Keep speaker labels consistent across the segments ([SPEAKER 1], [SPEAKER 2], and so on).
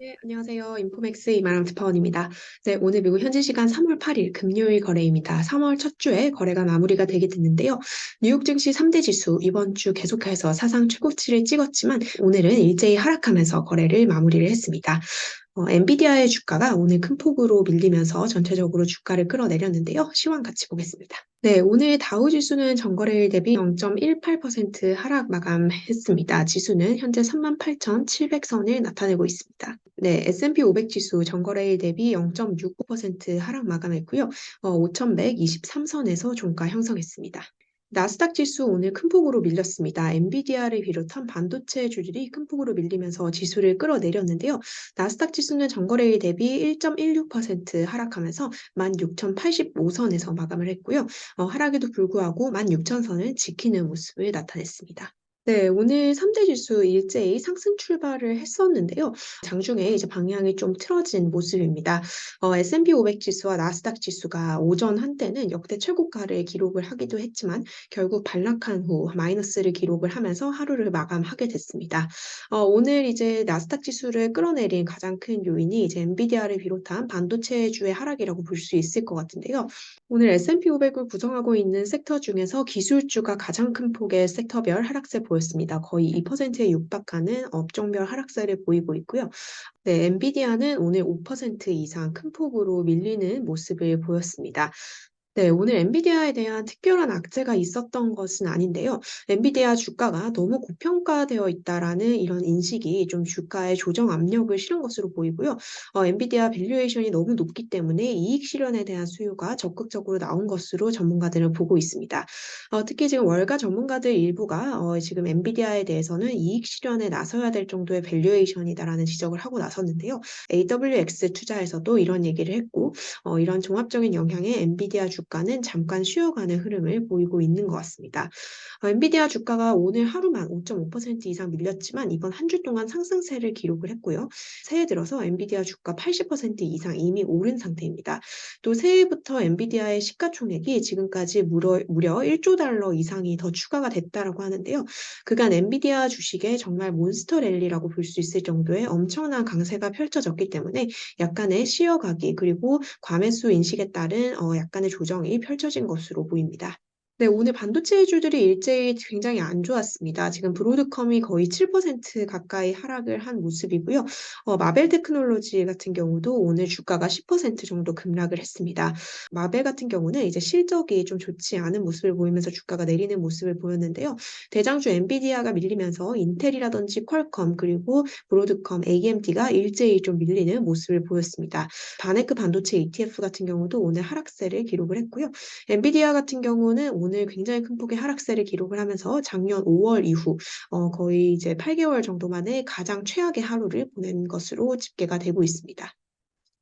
[SPEAKER 1] 네, 안녕하세요. 인포맥스 이마람 특파원입니다. 네, 오늘 미국 현지 시간 3월 8일 금요일 거래입니다. 3월 첫 주에 거래가 마무리가 되게 됐는데요. 뉴욕 증시 3대 지수 이번 주 계속해서 사상 최고치를 찍었지만 오늘은 일제히 하락하면서 거래를 마무리를 했습니다. 엔비디아의 주가가 오늘 큰 폭으로 밀리면서 전체적으로 주가를 끌어내렸는데요. 시황 같이 보겠습니다. 네, 오늘 다우 지수는 전거래일 대비 0.18% 하락 마감했습니다. 지수는 현재 38,700선을 나타내고 있습니다. 네, S&P 500 지수 전거래일 대비 0.65% 하락 마감했고요. 5,123선에서 종가 형성했습니다. 나스닥 지수 오늘 큰 폭으로 밀렸습니다. 엔비디아를 비롯한 반도체주들이 큰 폭으로 밀리면서 지수를 끌어내렸는데요. 나스닥 지수는 전거래일 대비 1.16% 하락하면서 16,085선에서 마감을 했고요. 하락에도 불구하고 16,000선을 지키는 모습을 나타냈습니다. 네, 오늘 3대 지수 일제히 상승 출발을 했었는데요. 장중에 이제 방향이 좀 틀어진 모습입니다. S&P 500 지수와 나스닥 지수가 오전 한때는 역대 최고가를 기록을 하기도 했지만 결국 반락한 후 마이너스를 기록을 하면서 하루를 마감하게 됐습니다. 오늘 이제 나스닥 지수를 끌어내린 가장 큰 요인이 이제 엔비디아를 비롯한 반도체주의 하락이라고 볼 수 있을 것 같은데요. 오늘 S&P 500을 구성하고 있는 섹터 중에서 기술주가 가장 큰 폭의 섹터별 하락세 보였습니다. 거의 2%에 육박하는 업종별 하락세를 보이고 있고요. 네, 엔비디아는 오늘 5% 이상 큰 폭으로 밀리는 모습을 보였습니다. 네, 오늘 엔비디아에 대한 특별한 악재가 있었던 것은 아닌데요. 엔비디아 주가가 너무 고평가되어 있다라는 이런 인식이 좀 주가에 조정 압력을 실은 것으로 보이고요. 엔비디아 밸류에이션이 너무 높기 때문에 이익 실현에 대한 수요가 적극적으로 나온 것으로 전문가들은 보고 있습니다. 특히 지금 월가 전문가들 일부가 지금 엔비디아에 대해서는 이익 실현에 나서야 될 정도의 밸류에이션이다라는 지적을 하고 나섰는데요. AWX 투자에서도 이런 얘기를 했고, 이런 종합적인 영향에 엔비디아 주가는 잠깐 쉬어가는 흐름을 보이고 있는 것 같습니다. 엔비디아 주가가 오늘 하루만 5.5% 이상 밀렸지만 이번 한 주 동안 상승세를 기록을 했고요. 새해 들어서 엔비디아 주가 80% 이상 이미 오른 상태입니다. 또 새해부터 엔비디아의 시가총액이 지금까지 무려 1조 달러 이상이 더 추가가 됐다라고 하는데요. 그간 엔비디아 주식에 정말 몬스터 랠리라고 볼 수 있을 정도의 엄청난 강세가 펼쳐졌기 때문에 약간의 쉬어가기 그리고 과매수 인식에 따른 약간의 조정이 펼쳐진 것으로 보입니다. 네, 오늘 반도체주들이 일제히 굉장히 안 좋았습니다. 지금 브로드컴이 거의 7% 가까이 하락을 한 모습이고요. 마벨 테크놀로지 같은 경우도 오늘 주가가 10% 정도 급락을 했습니다. 마벨 같은 경우는 이제 실적이 좀 좋지 않은 모습을 보이면서 주가가 내리는 모습을 보였는데요. 대장주 엔비디아가 밀리면서 인텔이라든지 퀄컴 그리고 브로드컴, AMD가 일제히 좀 밀리는 모습을 보였습니다. 바네크 반도체 ETF 같은 경우도 오늘 하락세를 기록을 했고요. 엔비디아 같은 경우는 오늘 굉장히 큰 폭의 하락세를 기록을 하면서 작년 5월 이후 거의 이제 8개월 정도 만에 가장 최악의 하루를 보낸 것으로 집계가 되고 있습니다.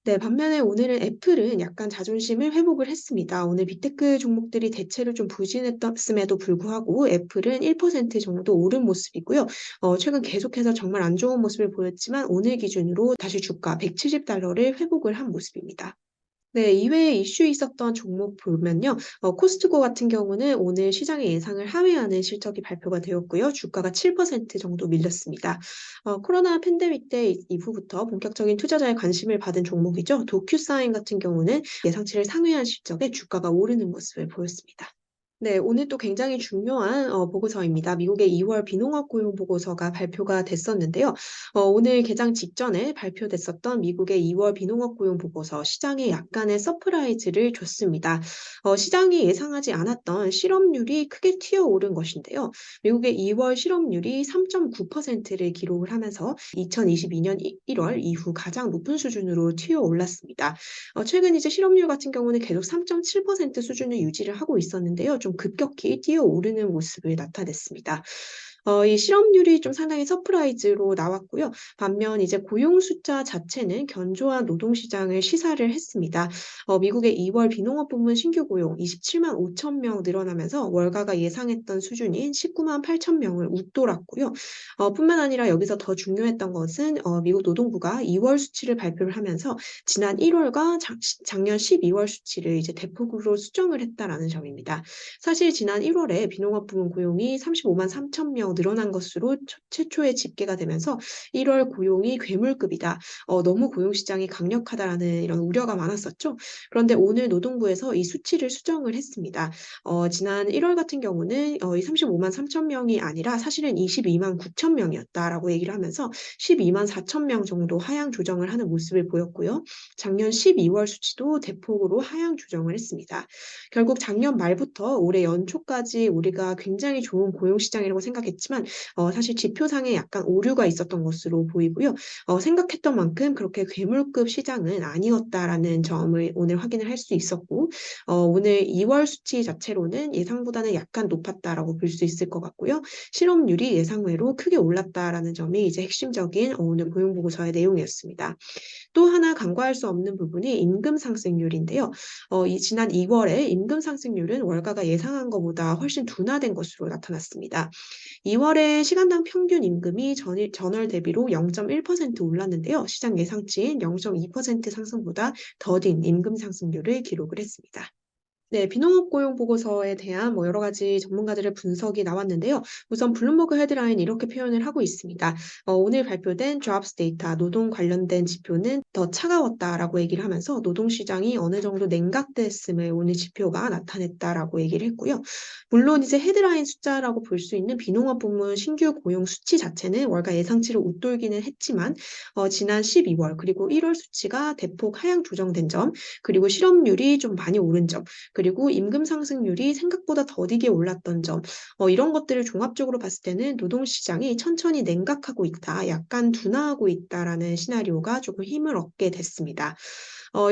[SPEAKER 1] 네, 반면에 오늘은 애플은 약간 자존심을 회복을 했습니다. 오늘 빅테크 종목들이 대체로 좀 부진했음에도 불구하고 애플은 1% 정도 오른 모습이고요. 최근 계속해서 정말 안 좋은 모습을 보였지만 오늘 기준으로 다시 주가 170달러를 회복을 한 모습입니다. 네, 이외에 이슈 있었던 종목 보면요. 코스트코 같은 경우는 오늘 시장의 예상을 하회하는 실적이 발표가 되었고요. 주가가 7% 정도 밀렸습니다. 코로나 팬데믹 때 이후부터 본격적인 투자자의 관심을 받은 종목이죠. 도큐사인 같은 경우는 예상치를 상회한 실적에 주가가 오르는 모습을 보였습니다. 네, 오늘 또 굉장히 중요한 보고서입니다. 미국의 2월 비농업 고용 보고서가 발표가 됐었는데요. 오늘 개장 직전에 발표됐었던 미국의 2월 비농업 고용 보고서 시장에 약간의 서프라이즈를 줬습니다. 시장이 예상하지 않았던 실업률이 크게 튀어오른 것인데요. 미국의 2월 실업률이 3.9%를 기록을 하면서 2022년 1월 이후 가장 높은 수준으로 튀어올랐습니다. 최근 이제 실업률 같은 경우는 계속 3.7% 수준을 유지를 하고 있었는데요. 좀 급격히 뛰어오르는 모습을 나타냈습니다. 이 실업률이 좀 상당히 서프라이즈로 나왔고요. 반면 이제 고용 숫자 자체는 견조한 노동시장을 시사를 했습니다. 미국의 2월 비농업 부문 신규 고용 27만 5천 명 늘어나면서 월가가 예상했던 수준인 19만 8천 명을 웃돌았고요. 뿐만 아니라 여기서 더 중요했던 것은 미국 노동부가 2월 수치를 발표를 하면서 지난 1월과 작년 12월 수치를 이제 대폭으로 수정을 했다라는 점입니다. 사실 지난 1월에 비농업 부문 고용이 35만 3천 명 늘어난 것으로 최초의 집계가 되면서 1월 고용이 괴물급이다. 너무 고용시장이 강력하다라는 이런 우려가 많았었죠. 그런데 오늘 노동부에서 이 수치를 수정을 했습니다. 지난 1월 같은 경우는 이 35만 3천 명이 아니라 사실은 22만 9천 명이었다라고 얘기를 하면서 12만 4천 명 정도 하향 조정을 하는 모습을 보였고요. 작년 12월 수치도 대폭으로 하향 조정을 했습니다. 결국 작년 말부터 올해 연초까지 우리가 굉장히 좋은 고용시장이라고 생각했지만 사실 지표상에 약간 오류가 있었던 것으로 보이고요. 생각했던 만큼 그렇게 괴물급 시장은 아니었다라는 점을 오늘 확인을 할 수 있었고 오늘 2월 수치 자체로는 예상보다는 약간 높았다라고 볼 수 있을 것 같고요. 실업률이 예상외로 크게 올랐다라는 점이 이제 핵심적인 오늘 고용보고서의 내용이었습니다. 또 하나 간과할 수 없는 부분이 임금 상승률인데요. 이 지난 2월에 임금 상승률은 월가가 예상한 것보다 훨씬 둔화된 것으로 나타났습니다. 2월에 시간당 평균 임금이 전월 대비로 0.1% 올랐는데요. 시장 예상치인 0.2% 상승보다 더딘 임금 상승률을 기록을 했습니다. 네, 비농업 고용 보고서에 대한 여러 가지 전문가들의 분석이 나왔는데요. 우선 블룸버그 헤드라인 이렇게 표현을 하고 있습니다. 오늘 발표된 jobs 데이터, 노동 관련된 지표는 더 차가웠다라고 얘기를 하면서 노동 시장이 어느 정도 냉각됐음을 오늘 지표가 나타냈다라고 얘기를 했고요. 물론 이제 헤드라인 숫자라고 볼 수 있는 비농업 부문 신규 고용 수치 자체는 월가 예상치를 웃돌기는 했지만 지난 12월 그리고 1월 수치가 대폭 하향 조정된 점, 그리고 실업률이 좀 많이 오른 점, 그리고 임금 상승률이 생각보다 더디게 올랐던 점, 이런 것들을 종합적으로 봤을 때는 노동시장이 천천히 냉각하고 있다, 약간 둔화하고 있다라는 시나리오가 조금 힘을 얻게 됐습니다.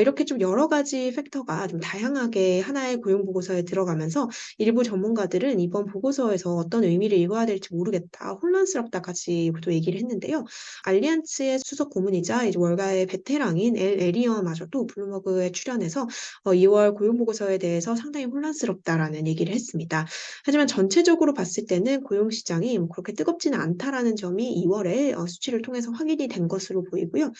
[SPEAKER 1] 이렇게 좀 여러 가지 팩터가 좀 다양하게 하나의 고용보고서에 들어가면서 일부 전문가들은 이번 보고서에서 어떤 의미를 읽어야 될지 모르겠다, 혼란스럽다까지도 얘기를 했는데요. 알리안츠의 수석 고문이자 이제 월가의 베테랑인 엘 에리어마저도 블룸버그에 출연해서 2월 고용보고서에 대해서 상당히 혼란스럽다라는 얘기를 했습니다. 하지만 전체적으로 봤을 때는 고용시장이 그렇게 뜨겁지는 않다라는 점이 2월에 수치를 통해서 확인이 된 것으로 보이고요.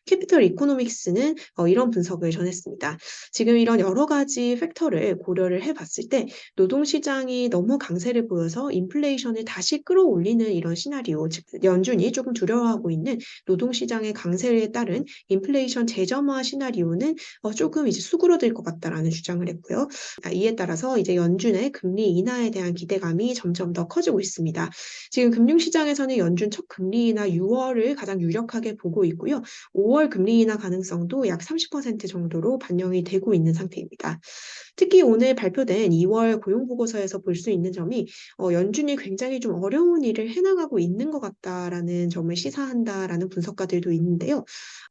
[SPEAKER 1] 캐피털 이코노믹스는 이런 분석을 전했습니다. 지금 이런 여러 가지 팩터를 고려를 해봤을 때 노동시장이 너무 강세를 보여서 인플레이션을 다시 끌어올리는 이런 시나리오, 즉 연준이 조금 두려워하고 있는 노동시장의 강세에 따른 인플레이션 재점화 시나리오는 조금 이제 수그러들 것 같다라는 주장을 했고요. 이에 따라서 이제 연준의 금리 인하에 대한 기대감이 점점 더 커지고 있습니다. 지금 금융시장에서는 연준 첫 금리 인하 6월을 가장 유력하게 보고 있고요. 5월 금리 인하 가능성도 약 30% 정도로 반영이 되고 있는 상태입니다. 특히 오늘 발표된 2월 고용보고서에서 볼 수 있는 점이 연준이 굉장히 좀 어려운 일을 해나가고 있는 것 같다라는 점을 시사한다라는 분석가들도 있는데요.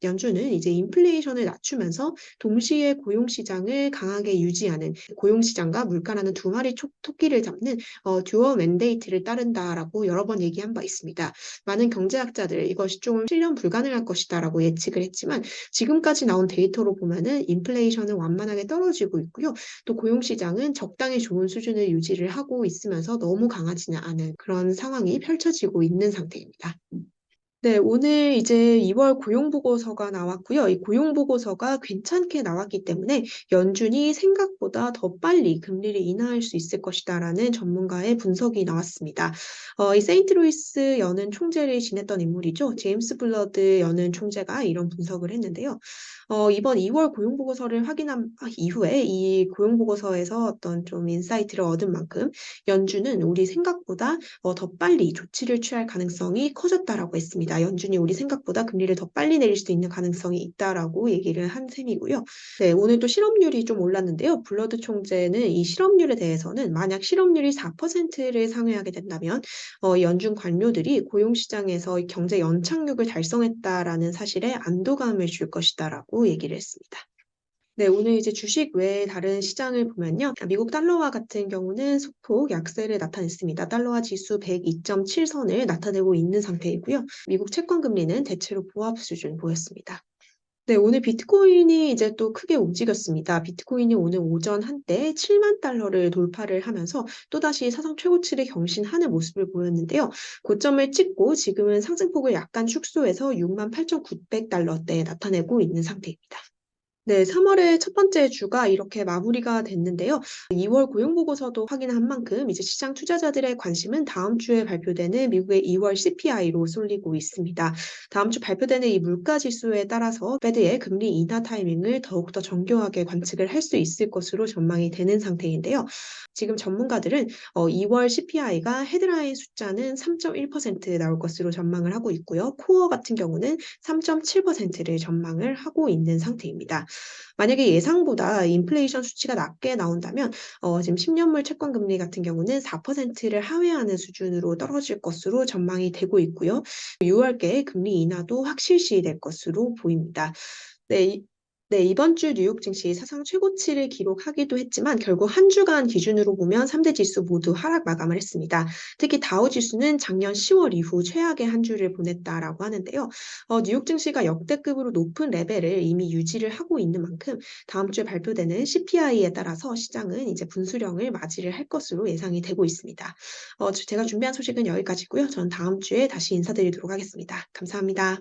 [SPEAKER 1] 연준은 이제 인플레이션을 낮추면서 동시에 고용시장을 강하게 유지하는, 고용시장과 물가라는 두 마리 토끼를 잡는 듀얼 맨데이트를 따른다라고 여러 번 얘기한 바 있습니다. 많은 경제학자들 이것이 좀 실현 불가능할 것이다라고 예측을 했지만 지금까지 나온 데이터로 보면은 인플레이션은 완만하게 떨어지고 있고요. 또 고용시장은 적당히 좋은 수준을 유지를 하고 있으면서 너무 강하지는 않은 그런 상황이 펼쳐지고 있는 상태입니다. 네, 오늘 이제 2월 고용보고서가 나왔고요. 이 고용보고서가 괜찮게 나왔기 때문에 연준이 생각보다 더 빨리 금리를 인하할 수 있을 것이다라는 전문가의 분석이 나왔습니다. 이 세인트루이스 연은 총재를 지냈던 인물이죠. 제임스 블러드 연은 총재가 이런 분석을 했는데요. 이번 2월 고용보고서를 확인한 이후에 이 고용보고서에서 어떤 좀 인사이트를 얻은 만큼 연준은 우리 생각보다 더 빨리 조치를 취할 가능성이 커졌다라고 했습니다. 연준이 우리 생각보다 금리를 더 빨리 내릴 수도 있는 가능성이 있다라고 얘기를 한 셈이고요. 네, 오늘 또 실업률이 좀 올랐는데요. 블러드 총재는 이 실업률에 대해서는 만약 실업률이 4%를 상회하게 된다면 연준 관료들이 고용시장에서 경제 연착륙을 달성했다라는 사실에 안도감을 줄 것이다라고 얘기를 했습니다. 네, 오늘 이제 주식 외에 다른 시장을 보면요. 미국 달러화 같은 경우는 소폭 약세를 나타냈습니다. 달러화 지수 102.7선을 나타내고 있는 상태이고요. 미국 채권 금리는 대체로 보합 수준 보였습니다. 네, 오늘 비트코인이 이제 또 크게 움직였습니다. 비트코인이 오늘 오전 한때 7만 달러를 돌파를 하면서 또다시 사상 최고치를 경신하는 모습을 보였는데요. 고점을 찍고 지금은 상승폭을 약간 축소해서 6만 8,900달러대에 나타내고 있는 상태입니다. 네, 3월의 첫 번째 주가 이렇게 마무리가 됐는데요. 2월 고용보고서도 확인한 만큼 이제 시장 투자자들의 관심은 다음 주에 발표되는 미국의 2월 CPI로 쏠리고 있습니다. 다음 주 발표되는 이 물가 지수에 따라서 페드의 금리 인하 타이밍을 더욱더 정교하게 관측을 할 수 있을 것으로 전망이 되는 상태인데요. 지금 전문가들은 2월 CPI가 헤드라인 숫자는 3.1% 나올 것으로 전망을 하고 있고요. 코어 같은 경우는 3.7%를 전망을 하고 있는 상태입니다. 만약에 예상보다 인플레이션 수치가 낮게 나온다면 지금 10년물 채권 금리 같은 경우는 4%를 하회하는 수준으로 떨어질 것으로 전망이 되고 있고요. 6월께 금리 인하도 확실시 될 것으로 보입니다. 네, 네, 이번 주 뉴욕 증시 사상 최고치를 기록하기도 했지만 결국 한 주간 기준으로 보면 3대 지수 모두 하락 마감을 했습니다. 특히 다우 지수는 작년 10월 이후 최악의 한 주를 보냈다라고 하는데요. 뉴욕 증시가 역대급으로 높은 레벨을 이미 유지를 하고 있는 만큼 다음 주에 발표되는 CPI에 따라서 시장은 이제 분수령을 맞이를 할 것으로 예상이 되고 있습니다. 제가 준비한 소식은 여기까지고요. 전 다음 주에 다시 인사드리도록 하겠습니다. 감사합니다.